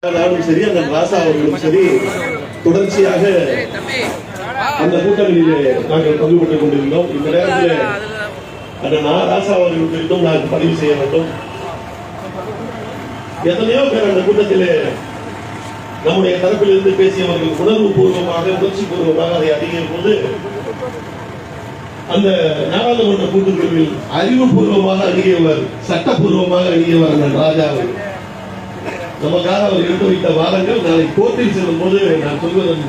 நானும் சரி அந்த ராசா அவர்களும் சரி தொடர்ச்சியாக அந்த கூட்டங்களிலே நாங்கள் பங்கு பெற்றுக் கொண்டிருந்தோம். இந்த நேரத்தில் அந்த ராசா அவர்கள் குறித்தும் நான் பதிவு செய்ய வேண்டும். எத்தனையோ பேர் அந்த கூட்டத்தில் நம்முடைய தரப்பில் இருந்து பேசியவர்கள் உணர்வு பூர்வமாக உணர்ச்சி பூர்வமாக அதை அணுகிய போது அந்த நாடாளுமன்ற கூட்டுக்குழுவில் அறிவுபூர்வமாக அணுகியவர், சட்டப்பூர்வமாக அணுகியவர் அந்த ராஜா அவர். நமக்காக அவர் எடுத்து வைத்த வாதங்கள் நாளை கோர்ட்டில் செல்லும் போது நான் சொல்வதன்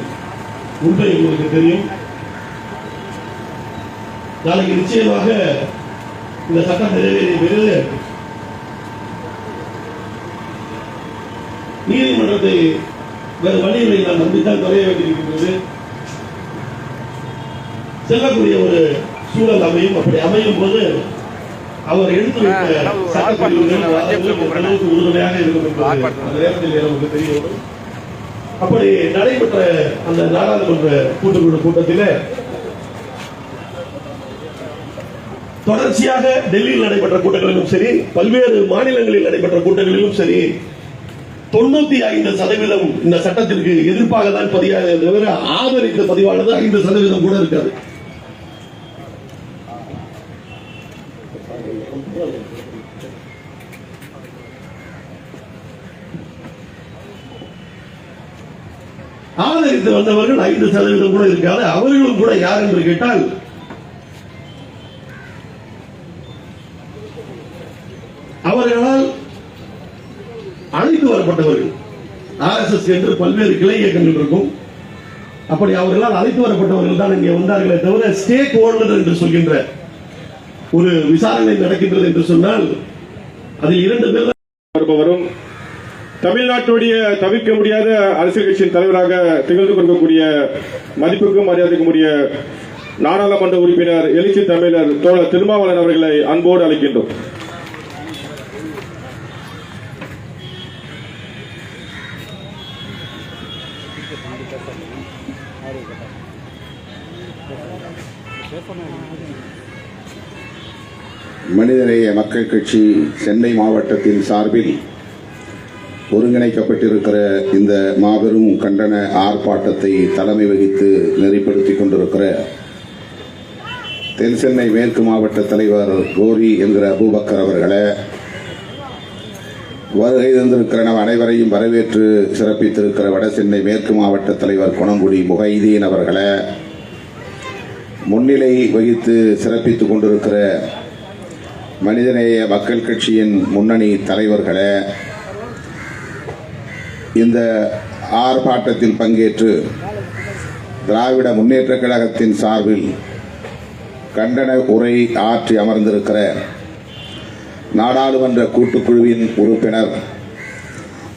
உண்மை உங்களுக்கு தெரியும். நாளைக்கு நிச்சயமாக இந்த சட்டம் நிறைவேறிய பிறகு நீதிமன்றத்தை வேறு வழிகளை நாம் நம்பித்தான் குறைய வேண்டியிருக்கின்றது. செல்லக்கூடிய ஒரு சூழல் அமையும். அப்படி அமையும் போது அவர் எடுத்து வைத்த சட்டப்பிரிவுகள் உறுதுணையாக இருக்கும் என்பது அந்த நேரத்தில் நமக்கு தெரிய வரும். அப்படி நடைபெற்ற அந்த நாடாளுமன்ற கூட்டுக்குழு கூட்டத்தில் தொடர்ச்சியாக டெல்லியில் நடைபெற்ற கூட்டங்களிலும் சரி, பல்வேறு மாநிலங்களில் நடைபெற்ற கூட்டங்களிலும் சரி, 95% இந்த சட்டத்திற்கு எதிர்ப்பாக தான் பதிவாக தவிர ஆதரித்த பதிவானது 5% கூட இருக்காது. ஆதரித்து வந்தவர்கள் 5% கூட இருக்காது. அவர்களும் கூட யார் என்று கேட்டால் அவர்களால் அழைத்து வரப்பட்டவர்கள். RSS என்று பல்வேறு கிளை இயக்கங்கள் இருக்கும். அப்படி அவர்களால் அழைத்து வரப்பட்டவர்கள் தான் இங்கே வந்தார்களே தவிர ஸ்டேக் ஹோல்டர் என்று சொல்கின்ற ஒரு விசாரணை நடக்கின்றது என்று சொன்னால் அதில் 2 பேர் வருபவரும் தமிழ்நாட்டுடைய தவிர்க்க முடியாத அரசியல் கட்சியின் தலைவராக திகழ்ந்து கொண்டிருக்கக்கூடிய மதிப்புக்கும் மரியாதைக்கும் உரிய நாடாளுமன்ற உறுப்பினர் எழுச்சி தமிழர் தோழர் திருமாவளவன் அவர்களை அன்போடு அழைக்கின்றோம். மனிதநேய மக்கள் கட்சி சென்னை மாவட்டத்தின் சார்பில் ஒருங்கிணைக்கப்பட்டிருக்கிற இந்த மாபெரும் கண்டன ஆர்ப்பாட்டத்தை தலைமை வகித்து நெறிப்படுத்திக் கொண்டிருக்கிற தென் சென்னை மேற்கு மாவட்ட தலைவர் கோரி என்கிற அபூபக்கர் அவர்களே, வருகை தந்திருக்கிற நம் அனைவரையும் வரவேற்று சிறப்பித்திருக்கிற வட சென்னை மேற்கு மாவட்ட தலைவர் குணங்குடி முகைதீன் அவர்களே, முன்னிலை வகித்து சிறப்பித்துக் கொண்டிருக்கிற மனிதநேய மக்கள் கட்சியின் முன்னணி தலைவர்களே, இந்த ஆர்ப்பாட்டத்தில் பங்கேற்று திராவிட முன்னேற்ற கழகத்தின் சார்பில் கண்டன உரை ஆற்றி அமர்ந்திருக்கிற நாடாளுமன்ற கூட்டுக்குழுவின் உறுப்பினர்,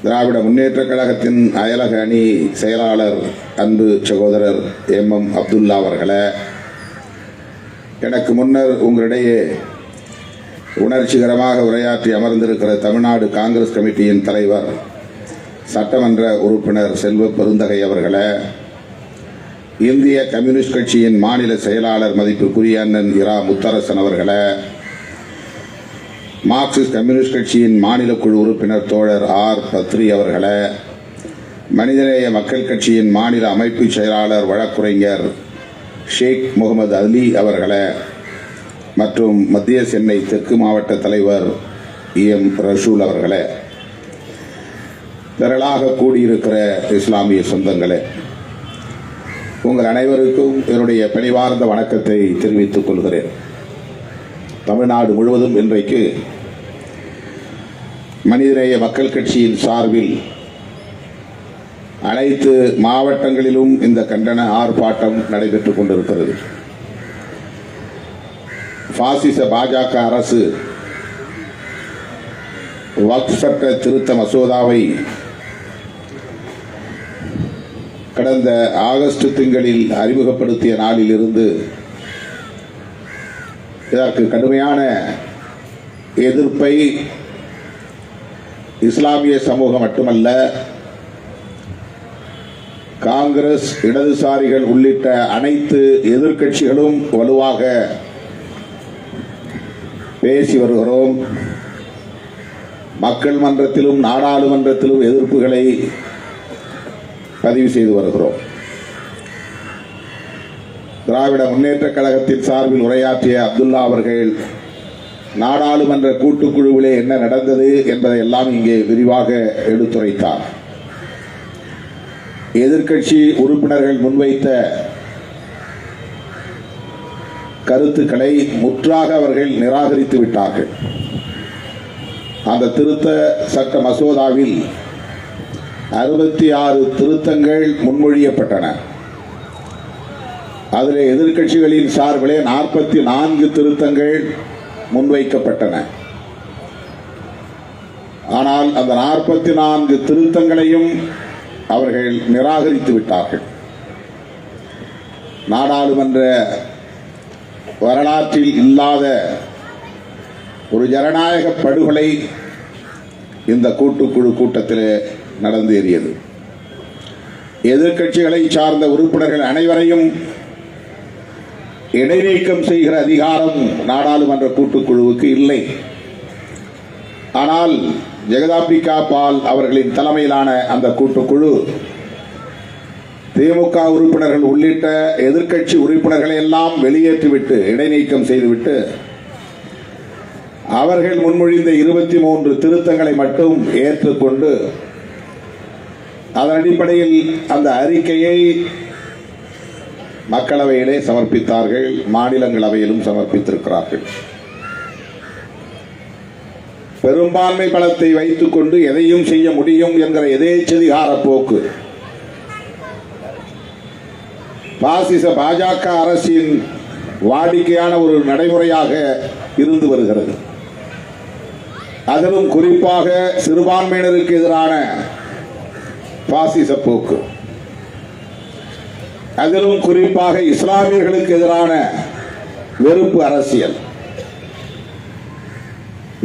திராவிட முன்னேற்ற கழகத்தின் அயலக அணி செயலாளர் அன்பு சகோதரர் MM அப்துல்லா அவர்களே, எனக்கு முன்னர் உங்களிடையே உணர்ச்சிகரமாக உரையாற்றி அமர்ந்திருக்கிற தமிழ்நாடு காங்கிரஸ் கமிட்டியின் தலைவர் சட்டமன்ற உறுப்பினர் செல்வ பெருந்தகை அவர்களே, இந்திய கம்யூனிஸ்ட் கட்சியின் மாநில செயலாளர் மதிப்பிற்குரிய அண்ணன் இரா முத்தரசன் அவர்களே, மார்க்சிஸ்ட் கம்யூனிஸ்ட் கட்சியின் மாநில குழு உறுப்பினர் தோழர் R பத்ரி அவர்களே, மனிதநேய மக்கள் கட்சியின் மாநில அமைப்பு செயலாளர் வழக்குரைஞர் ஷேக் முகமது அலி அவர்களே, மற்றும் மத்திய சென்னை தெற்கு மாவட்ட தலைவர் EM ரசூல் அவர்களே, திரளாக கூடியிருக்கிற இஸ்லாமிய சொந்தங்களே, உங்கள் அனைவருக்கும் என்னுடைய பணிவார்ந்த வணக்கத்தை தெரிவித்துக் கொள்கிறேன். தமிழ்நாடு முழுவதும் இன்றைக்கு மனிதநேய மக்கள் கட்சியின் சார்பில் அனைத்து மாவட்டங்களிலும் இந்த கண்டன ஆர்ப்பாட்டம் நடைபெற்றுக் கொண்டிருக்கிறது. பாசிச பாஜக அரசு வக்ஃப் சட்ட திருத்த மசோதாவை கடந்த ஆகஸ்ட் திங்களில் அறிமுகப்படுத்திய நாளில் இருந்து இதற்கு கடுமையான எதிர்ப்பை இஸ்லாமிய சமூகம் மட்டுமல்ல, காங்கிரஸ், இடதுசாரிகள் உள்ளிட்ட அனைத்து எதிர்க்கட்சிகளும் வலுவாக பேசி வருகிறோம். மக்கள் மன்றத்திலும் நாடாளுமன்றத்திலும் எதிர்ப்புகளை பதிவு செய்து வருகிறோம். திராவிட முன்னேற்றக் கழகத்தின் சார்பில் உரையாற்றிய அப்துல்லா அவர்கள் நாடாளுமன்ற கூட்டுக்குழுவிலே என்ன நடந்தது என்பதை எல்லாம் இங்கே விரிவாக எடுத்துரைத்தார். எதிர்க்கட்சி உறுப்பினர்கள் முன்வைத்த கருத்துக்களை முற்றாக அவர்கள் நிராகரித்து விட்டார்கள். அந்த திருத்த சட்ட மசோதாவில் 66 திருத்தங்கள் முன்மொழியப்பட்டன. அதில் எதிர்க்கட்சிகளின் சார்பிலே 44 திருத்தங்கள் முன்வைக்கப்பட்டன. ஆனால் அந்த 44 திருத்தங்களையும் அவர்கள் நிராகரித்து விட்டார்கள். நாடாளுமன்ற வரலாற்றில் இல்லாத ஒரு ஜனநாயக படுகொலை இந்த கூட்டுக்குழு கூட்டத்தில் நடந்தேறியது. எதிர்க்கட்சிகளை சார்ந்த உறுப்பினர்கள் அனைவரையும் இடைநீக்கம் செய்கிற அதிகாரம் நாடாளுமன்ற கூட்டுக்குழுவுக்கு இல்லை. ஆனால் ஜெகதாம்பிகா பால் அவர்களின் தலைமையிலான அந்த கூட்டுக்குழு திமுக உறுப்பினர்கள் உள்ளிட்ட எதிர்க்கட்சி உறுப்பினர்களை எல்லாம் வெளியேற்றிவிட்டு இடைநீக்கம் செய்துவிட்டு அவர்கள் முன்மொழிந்த 23 திருத்தங்களை மட்டும் ஏற்றுக்கொண்டு அதன் அடிப்படையில் அந்த அறிக்கையை மக்களவையிலே சமர்ப்பித்தார்கள், மாநிலங்களவையிலும் சமர்ப்பித்திருக்கிறார்கள். பெரும்பான்மை பலத்தை வைத்துக் கொண்டு எதையும் செய்ய முடியும் என்கிற எதேச்சதிகார போக்கு பாசிச பாஜக அரசின் வாடிக்கையான ஒரு நடைமுறையாக இருந்து வருகிறது. அதிலும் குறிப்பாக சிறுபான்மையினருக்கு எதிரான பாசிச போக்கு, அதிலும் குறிப்பாக இஸ்லாமியர்களுக்கு எதிரான வெறுப்பு அரசியல்,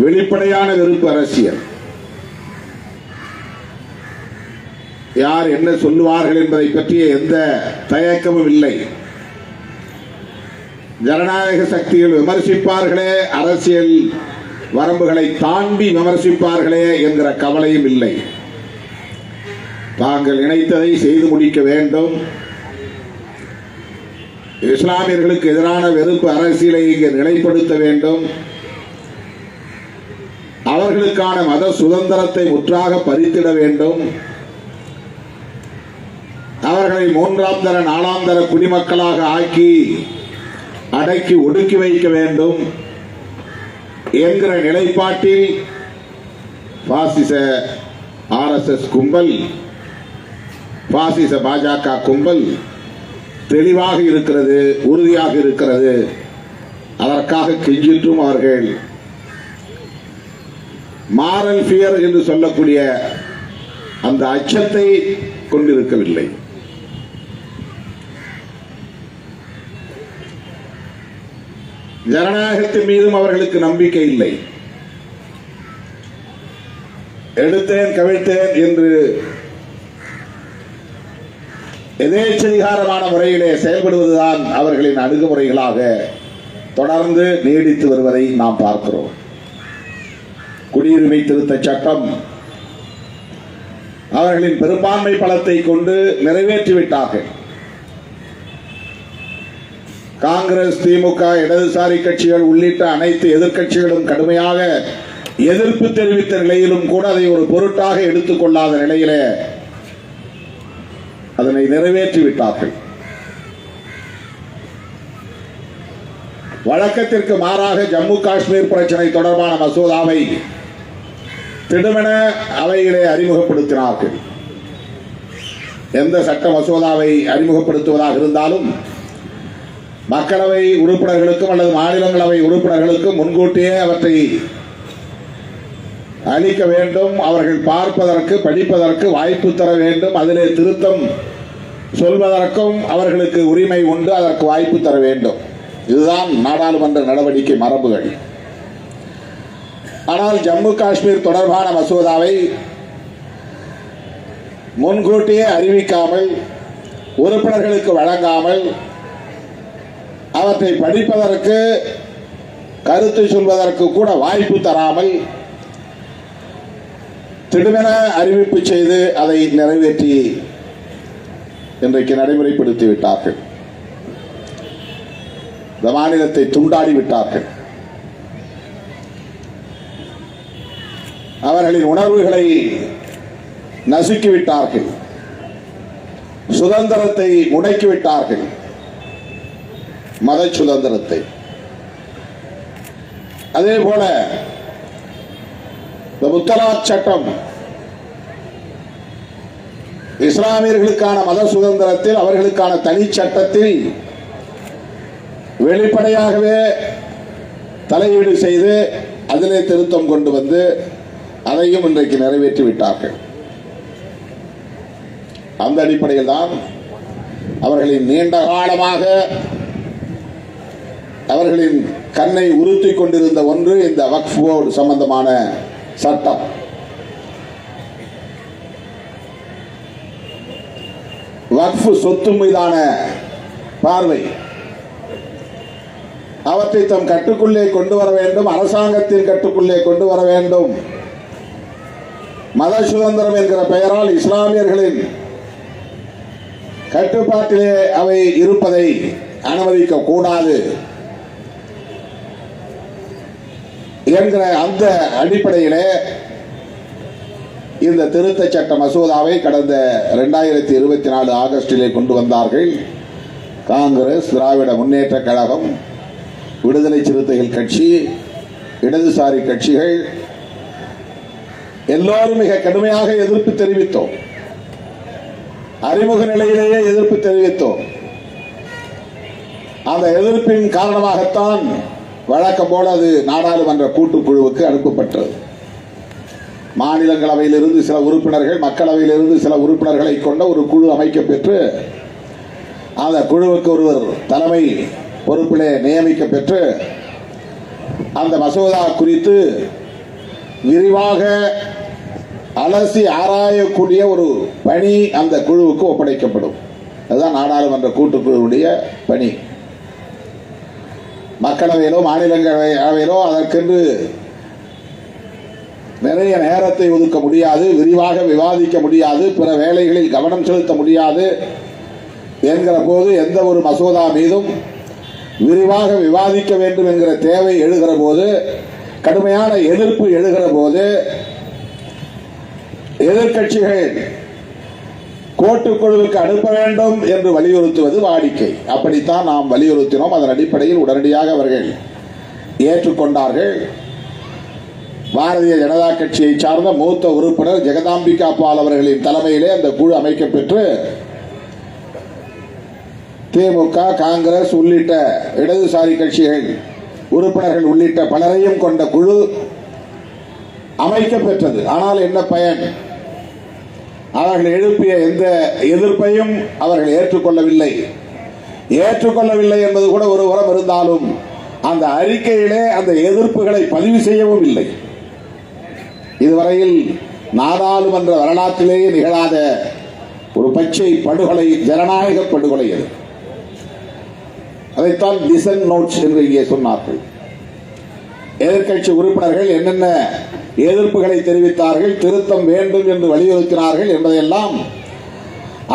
வெளிப்படையான வெறுப்பு அரசியல். யார் என்ன சொல்லுவார்கள் என்பதை பற்றிய எந்த தயக்கமும் இல்லை. ஜனநாயக சக்திகள் விமர்சிப்பார்களே, அரசியல் வரம்புகளை தாண்டி விமர்சிப்பார்களே என்கிற கவலையும் இல்லை. தாங்கள் நினைத்ததை செய்து முடிக்க வேண்டும், இஸ்லாமியர்களுக்கு எதிரான வெறுப்பு அரசியலை இங்கு நிலைப்படுத்த வேண்டும், அவர்களுக்கான மத சுதந்திரத்தை முற்றாக பறித்திட வேண்டும், அவர்களை 3ஆம் தர 4ஆம் தர குடிமக்களாக ஆக்கி அடக்கி ஒடுக்கி வைக்க வேண்டும் என்கிற நிலைப்பாட்டில் பாசிச RSS கும்பல், பாசிச பாஜக கும்பல் தெளிவாக இருக்கிறது, உறுதியாக இருக்கிறது. அதற்காக கெஞ்சிற்றும் அவர்கள் மாரல் ஃபியர் என்று சொல்லக்கூடிய அந்த அச்சத்தை கொண்டிருக்கவில்லை. ஜனநாயகத்தின் மீதும் அவர்களுக்கு நம்பிக்கை இல்லை. எடுத்தேன் கவிழ்த்தேன் என்று எதேச்சதிகாரமான முறையிலே செயல்படுவதுதான் அவர்களின் அணுகுமுறைகளாக தொடர்ந்து நீடித்து வருவதை நாம் பார்க்கிறோம். குடியுரிமை திருத்த சட்டம் அவர்களின் பெரும்பான்மை பலத்தை கொண்டு நிறைவேற்றிவிட்டார்கள். காங்கிரஸ், திமுக, இடதுசாரி கட்சிகள் உள்ளிட்ட அனைத்து எதிர்க்கட்சிகளும் கடுமையாக எதிர்ப்பு தெரிவித்த நிலையிலும் கூட அதை ஒரு பொருட்டாக எடுத்துக் கொள்ளாத நிலையிலே அதனை நிறைவேற்றிவிட்டார்கள். வழக்கத்திற்கு மாறாக ஜம்மு காஷ்மீர் பிரச்சனை தொடர்பான மசோதாவை திடுமென அவையிலே அறிமுகப்படுத்தினார்கள். எந்த சட்ட மசோதாவை அறிமுகப்படுத்துவதாக இருந்தாலும் மக்களவை உறுப்பினர்களுக்கும் அல்லது மாநிலங்களவை உறுப்பினர்களுக்கும் முன்கூட்டியே அவற்றை அளிக்க வேண்டும், அவர்கள் பார்ப்பதற்கு படிப்பதற்கு வாய்ப்பு தர வேண்டும், அதிலே திருத்தம் சொல்வதற்கும் அவர்களுக்கு உரிமை உண்டு, அதற்கு வாய்ப்பு தர வேண்டும். இதுதான் நாடாளுமன்ற நடவடிக்கை மரபுகள். ஆனால் ஜம்மு காஷ்மீர் தொடர்பான மசோதாவை முன்கூட்டியே அறிவிக்காமல், உறுப்பினர்களுக்கு வழங்காமல், அவற்றை படிப்பதற்கு கருத்து சொல்வதற்கு கூட வாய்ப்பு தராமல் திடுமென அறிவிப்பு செய்து அதை நிறைவேற்றி இன்றைக்கு நடைமுறைப்படுத்தி விட்டார்கள். இந்த மாநிலத்தை துண்டாடி விட்டார்கள். அவர்களின் உணர்வுகளை நசுக்கிவிட்டார்கள். சுதந்திரத்தை முடக்கிவிட்டார்கள். மத சுதந்திரத்தை. அதே போல இந்த முத்தலாக் சட்டம் இஸ்லாமியர்களுக்கான மத சுதந்திரத்தில், அவர்களுக்கான தனி சட்டத்தில் வெளிப்படையாகவே தலையீடு செய்து அதிலே திருத்தம் கொண்டு வந்து அதையும் இன்றைக்கு நிறைவேற்றி விட்டார்கள். அந்த அடிப்படையில் தான் அவர்களின் நீண்ட காலமாக அவர்களின் கண்ணை உறுத்திக் கொண்டிருந்த ஒன்று இந்த வக்ஃப் போர்டு சம்பந்தமான சட்டம். வக்ஃப் சொத்து மீதான பார்வை, அவற்றை தம் கட்டுக்குள்ளே கொண்டு வர வேண்டும், அரசாங்கத்தின் கட்டுக்குள்ளே கொண்டு வர வேண்டும். மத சுதந்திரம் என்கிற பெயரால் இஸ்லாமியர்களின் கட்டுப்பாட்டிலே அவை இருப்பதை அனுமதிக்க கூடாது என்கிற அந்த அடிப்படையிலே இந்த திருத்த சட்ட மசோதாவை கடந்த 2024 ஆகஸ்டிலே கொண்டு வந்தார்கள். காங்கிரஸ், திராவிட முன்னேற்ற கழகம், விடுதலை சிறுத்தைகள் கட்சி, இடதுசாரி கட்சிகள் எல்லோரும் மிக கடுமையாக எதிர்ப்பு தெரிவித்தோம். அறிமுக நிலையிலேயே எதிர்ப்பு தெரிவித்தோம். அந்த எதிர்ப்பின் காரணமாகத்தான் வழக்கம் போல அது நாடாளுமன்ற கூட்டுக்குழுவுக்கு அனுப்பப்பட்டது. மாநிலங்களவையிலிருந்து சில உறுப்பினர்கள், மக்களவையிலிருந்து சில உறுப்பினர்களை கொண்ட ஒரு குழு அமைக்கப்பெற்று அந்த குழுவுக்கு ஒருவர் தலைமை பொறுப்பிலே நியமிக்க பெற்று அந்த மசோதா குறித்து விரிவாக அலசி ஆராயக்கூடிய ஒரு பணி அந்த குழுவுக்கு ஒப்படைக்கப்படும். அதுதான் நாடாளுமன்ற கூட்டுக்குழுவுடைய பணி. மக்களவையிலோ மாநிலங்களவையிலோ அதற்கென்று நிறைய நேரத்தை ஒதுக்க முடியாது, விரிவாக விவாதிக்க முடியாது, பிற வேலைகளில் கவனம் செலுத்த முடியாது என்கிற போது எந்த ஒரு மசோதா மீதும் விரிவாக விவாதிக்க வேண்டும் என்கிற தேவை எழுகிற போது, கடுமையான எதிர்ப்பு எழுகிற போது எதிர்கட்சிகள் கோட்டுக்குழுவுக்கு அனுப்ப வேண்டும் என்று வலியுறுத்துவது வாடிக்கை. அப்படித்தான் நாம் வலியுறுத்தினோம். அதன் அடிப்படையில் உடனடியாக அவர்கள் ஏற்றுக்கொண்டார்கள். பாரதிய ஜனதா கட்சியை சார்ந்த மூத்த உறுப்பினர் ஜெகதாம்பிகா பால் அவர்களின் தலைமையிலே அந்த குழு அமைக்கப்பெற்று திமுக, காங்கிரஸ் உள்ளிட்ட இடதுசாரி கட்சிகள் உறுப்பினர்கள் உள்ளிட்ட பலரையும் கொண்ட குழு அமைக்கப்பெற்றது. ஆனால் என்ன பயன்? அவர்கள் எழுப்பிய எந்த எதிர்ப்பையும் அவர்கள் ஏற்றுக்கொள்ளவில்லை. ஏற்றுக்கொள்ளவில்லை என்பது கூட ஒரு புறம் இருந்தாலும் அந்த அறிக்கையிலே அந்த எதிர்ப்புகளை பதிவு செய்யவும் இல்லை. இதுவரையில் நாடாளுமன்ற வரலாற்றிலேயே நிகழாத ஒரு பச்சை படுகொலை, ஜனநாயக படுகொலை அது. அதைத்தான் டிசன் நோட்ஸ் என்று இங்கே சொன்னார்கள். எதிர்கட்சி உறுப்பினர்கள் என்னென்ன எதிர்ப்புகளை தெரிவித்தார்கள், திருத்தம் வேண்டும் என்று வலியுறுத்தினார்கள் என்பதையெல்லாம்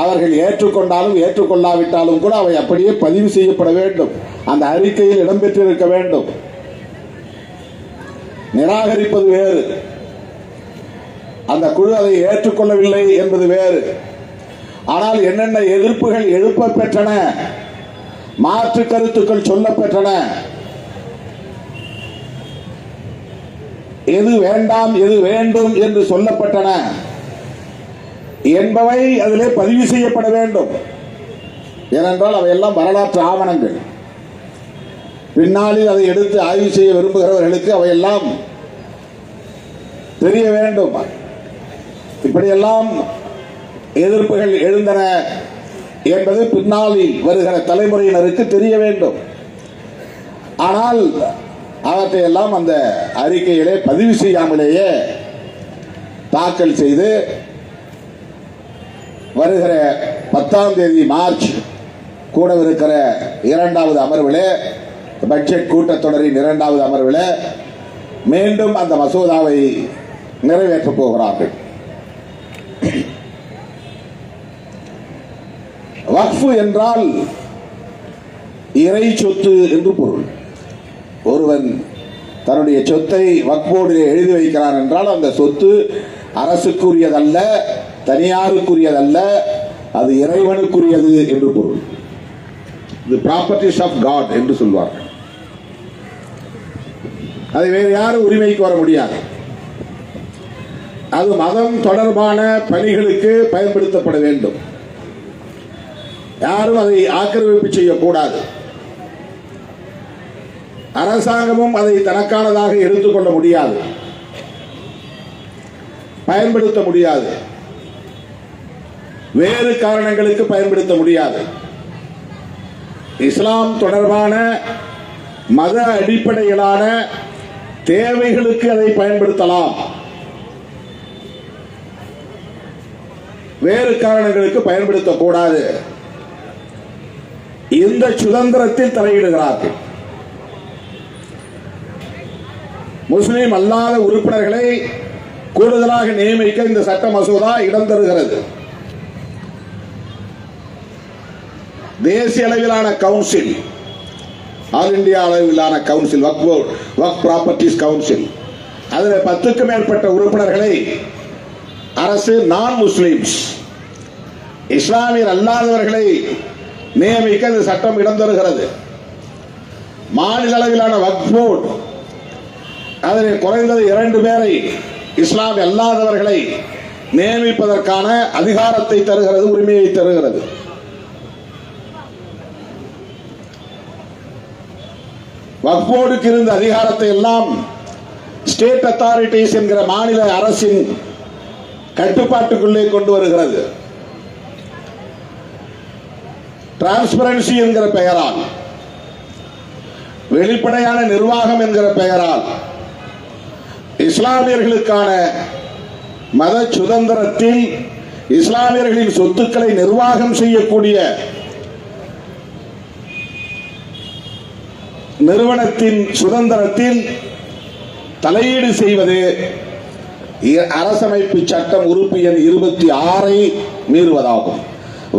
அவர்கள் ஏற்றுக்கொண்டாலும் ஏற்றுக்கொள்ளாவிட்டாலும் கூட அவை அப்படியே பதிவு செய்யப்பட வேண்டும். அந்த அறிக்கையில் இடம்பெற்றிருக்க வேண்டும். நிராகரிப்பது வேறு, அந்த குழு அதை ஏற்றுக்கொள்ளவில்லை என்பது வேறு. ஆனால் என்னென்ன எதிர்ப்புகள் எழுப்ப பெற்றன, மாற்று கருத்துக்கள் சொல்ல பெற்றன, எது வேண்டாம் எது வேண்டும் என்று சொல்லப்பட்டன என்பவை அதிலே பதிவு செய்யப்பட வேண்டும். ஏனென்றால் அவையெல்லாம் வரலாற்று ஆவணங்கள். பின்னாளில் அதை எடுத்து ஆய்வு செய்ய விரும்புகிறவர்களுக்கு அவையெல்லாம் தெரிய வேண்டும். இப்படியெல்லாம் எதிர்ப்புகள் எழுந்தன என்பது பின்னாளில் வருகிற தலைமுறையினருக்கு தெரிய வேண்டும். ஆனால் அவற்றை எல்லாம் அந்த அறிக்கையிலே பதிவு செய்யாமலேயே தாக்கல் செய்து வருகிற 10ஆம் தேதி மார்ச் கூடவிருக்கிற 2வது அமர்விலே, பட்ஜெட் கூட்டத்தொடரின் 2வது அமர்விலே மீண்டும் அந்த மசோதாவை நிறைவேற்றப் போகிறார்கள். வக்ஃபு என்றால் இறை சொத்து என்று பொருள். ஒருவன் தன்னுடைய சொத்தை வக்ஃப் போர்டில் எழுதி வைக்கிறான் என்றால் அந்த சொத்து அரசுக்குரியதல்ல, தனியாருக்குரியதல்ல, அது இறைவனுக்குரியது என்று பொருள். இது ப்ராப்பர்ட்டிஸ் ஆஃப் காட் என்று சொல்வார்கள். அதை வேறு யாரும் உரிமைக்கு வர முடியாது. அது மதம் தொடர்பான பணிகளுக்கு பயன்படுத்தப்பட வேண்டும். யாரும் அதை ஆக்கிரமிப்பு செய்யக்கூடாது. அரசாங்கமும் அதை தனக்கானதாக எடுத்துக்கொள்ள முடியாது, பயன்படுத்த முடியாது, வேறு காரணங்களுக்கு பயன்படுத்த முடியாது. இஸ்லாம் தொடர்பான மத அடிப்படையிலான தேவைகளுக்கு அதை பயன்படுத்தலாம், வேறு காரணங்களுக்கு பயன்படுத்தக்கூடாது. இந்த சுதந்திரத்தில் தலையிடுகிறார்கள். முஸ்லிம் அல்லாத உறுப்பினர்களை கூடுதலாக நியமிக்க இந்த சட்ட மசோதா இடம் தருகிறது. தேசிய அளவிலான கவுன்சில், ஆல் இந்தியா அளவிலான கவுன்சில், வக்ஃப் ப்ராப்பர்ட்டிஸ் கவுன்சில், அதில் 10க்கும் மேற்பட்ட உறுப்பினர்களை அரசு நான் முஸ்லிம்ஸ், இஸ்லாமியர் அல்லாதவர்களை நியமிக்க இந்த சட்டம் இடம் தருகிறது. மாநில அளவிலான வக்ஃப் போர்டு அதில் குறைந்தது 2 பேரை இஸ்லாமிய அல்லாதவர்களை நியமிப்பதற்கான அதிகாரத்தை தருகிறது, உரிமையை தருகிறது. வக்ஃப் போர்டுக்கு இருந்த அதிகாரத்தை எல்லாம் ஸ்டேட் அத்தாரிட்டிஸ் என்கிற மாநில அரசின் கட்டுப்பாட்டுக்குள்ளே கொண்டு வருகிறது. டிரான்ஸ்பரன்சி என்கிற பெயரால், வெளிப்படையான நிர்வாகம் என்கிற பெயரால் இஸ்லாமியர்களுக்கான மத சுதந்திரத்தில் இஸ்லாமியர்களின் சொத்துக்களை நிர்வாகம் செய்யக்கூடிய நிறுவனத்தின் சுதந்திரத்தில் தலையீடு செய்வது அரசமைப்பு சட்டம் உறுப்பு எண் 26 மீறுவதாகும்.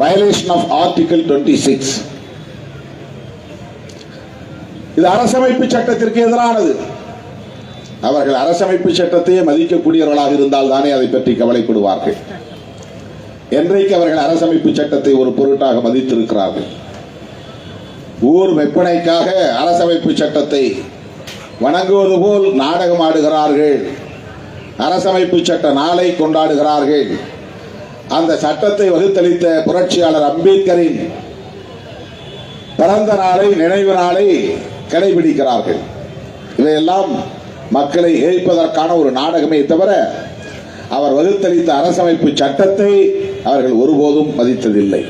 Violation of article 26. இது அரசமைப்பு சட்டத்திற்கு எதிரானது. அவர்கள் அரசமைப்பு சட்டத்தையே மதிக்கக்கூடியவர்களாக இருந்தால் தானே அதை பற்றி கவலைப்படுவார்கள். என்றைக்கு அவர்கள் அரசமைப்பு சட்டத்தை ஒரு பொருட்டாக மதித்திருக்கிறார்கள்? ஊர் வெப்பனைக்காக அரசமைப்பு சட்டத்தை வணங்குவது போல் நாடகம் ஆடுகிறார்கள். அரசமைப்பு சட்ட நாளை கொண்டாடுகிறார்கள். அந்த சட்டத்தை வகுத்தளித்த புரட்சியாளர் அம்பேத்கரின் பிறந்த நாளை, நினைவு நாளை கடைபிடிக்கிறார்கள். இவையெல்லாம் மக்களை ஏய்ப்பதற்கான ஒரு நாடகமே தவிர அவர் வகுத்தளித்த அரசமைப்பு சட்டத்தை அவர்கள் ஒருபோதும் மதித்ததில்லை.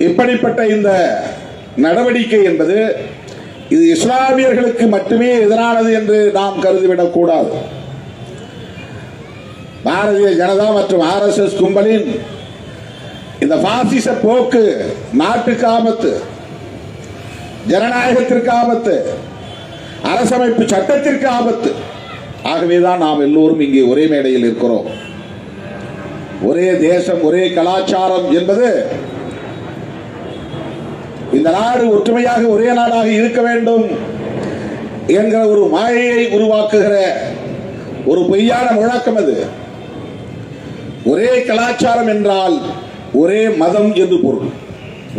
இப்படிப்பட்ட இந்த நடவடிக்கை என்பது இது இஸ்லாமியர்களுக்கு மட்டுமே எதிரானது என்று நாம் கருதிவிடக் கூடாது. பாரதிய ஜனதா மற்றும் RSS கும்பலின் இந்த பாசிச போக்கு நாட்டுக்கு ஆபத்து, ஜனநாயகத்திற்கு ஆபத்து, அரசமைப்பு சட்டத்திற்கு ஆபத்து. ஆகவேதான் நாம் எல்லோரும் இங்கே ஒரே மேடையில் இருக்கிறோம். ஒரே தேசம், ஒரே கலாச்சாரம் என்பது இந்த நாடு ஒற்றுமையாக ஒரே நாடாக இருக்க வேண்டும் என்கிற ஒரு மாயையை உருவாக்குகிற ஒரு பொய்யான முழக்கம் அது. ஒரே கலாச்சாரம் என்றால் ஒரே மதம் என்று பொருள்.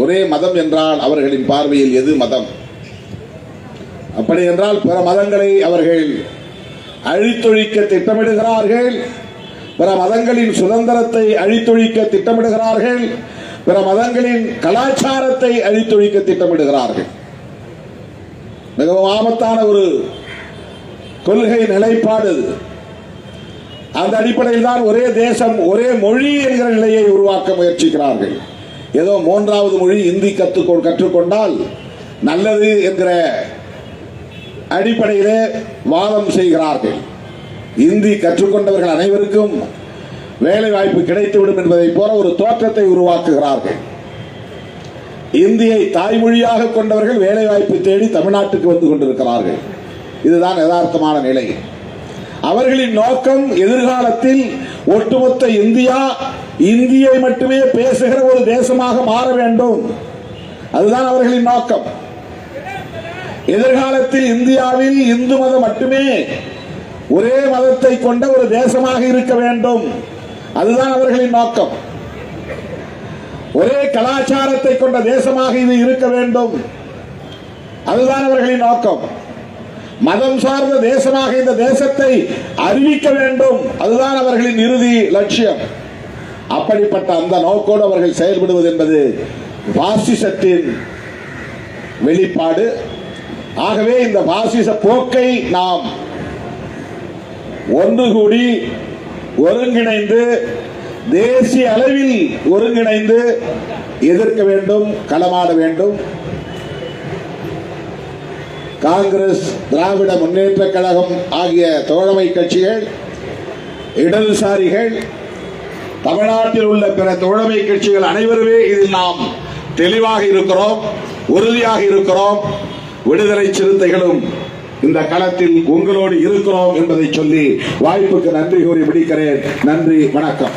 ஒரே மதம் என்றால் அவர்களின் பார்வையில் எது மதம்? அப்படி என்றால் பிற மதங்களை அவர்கள் அழித்தொழிக்க திட்டமிடுகிறார்கள். பிற மதங்களின் சுதந்திரத்தை அழித்தொழிக்க திட்டமிடுகிறார்கள். பிற மதங்களின் கலாச்சாரத்தை அழித்தொழிக்க திட்டமிடுகிறார்கள். மிகவும் ஆபத்தான ஒரு கொள்கை நிலைப்பாடு. அந்த அடிப்படையில் தான் ஒரே தேசம், ஒரே மொழி என்கிற நிலையை உருவாக்க முயற்சிக்கிறார்கள். ஏதோ 3வது மொழி இந்தி கற்றுக்கொண்டால் நல்லது என்கிற அடிப்படையிலே வாதம் செய்கிறார்கள். இந்தி கற்றுக்கொண்டவர்கள் அனைவருக்கும் வேலை வாய்ப்பு கிடைத்துவிடும் என்பதை போல ஒரு தோற்றத்தை உருவாக்குகிறார்கள். இந்தியை தாய்மொழியாக கொண்டவர்கள் வேலை வாய்ப்பு தேடி தமிழ்நாட்டுக்கு வந்து கொண்டிருக்கிறார்கள். இதுதான் யதார்த்தமான நிலை. அவர்களின் நோக்கம் எதிர்காலத்தில் ஒட்டுமொத்த இந்தியா இந்தியை மட்டுமே பேசுகிற ஒரு தேசமாக மாற வேண்டும். அதுதான் அவர்களின் நோக்கம். எதிர்காலத்தில் இந்தியாவில் இந்து மதம் மட்டுமே ஒரே மதத்தை கொண்ட ஒரு தேசமாக இருக்க வேண்டும். அதுதான் அவர்களின் நோக்கம். ஒரே கலாச்சாரத்தை கொண்ட தேசமாக இது இருக்க வேண்டும். அதுதான் அவர்களின் நோக்கம். மதம் சார்ந்த தேசமாக இந்த தேசத்தை அறிவிக்க வேண்டும். அதுதான் அவர்களின் இறுதி லட்சியம். அப்படிப்பட்ட அந்த நோக்கோடு அவர்கள் செயல்படுவது என்பது பாசிசத்தின் வெளிப்பாடு. ஆகவே இந்த பாசிச போக்கை நாம் ஒன்று கூடி ஒருங்கிணைந்து தேசிய அளவில் ஒருங்கிணைந்து எதிர்க்க வேண்டும், களமாட வேண்டும். காங்கிரஸ், திராவிட முன்னேற்ற கழகம் ஆகிய தோழமை கட்சிகள், இடதுசாரிகள், தமிழ்நாட்டில் உள்ள பிற தோழமை கட்சிகள் அனைவருமே இதில் நாம் தெளிவாக இருக்கிறோம், உறுதியாக இருக்கிறோம். விடுதலை சிறுத்தைகளும் இந்த களத்தில் உங்களோடு இருக்கிறோம் என்பதை சொல்லி வாய்ப்புக்கு நன்றி கூறி முடிக்கிறேன். நன்றி, வணக்கம்.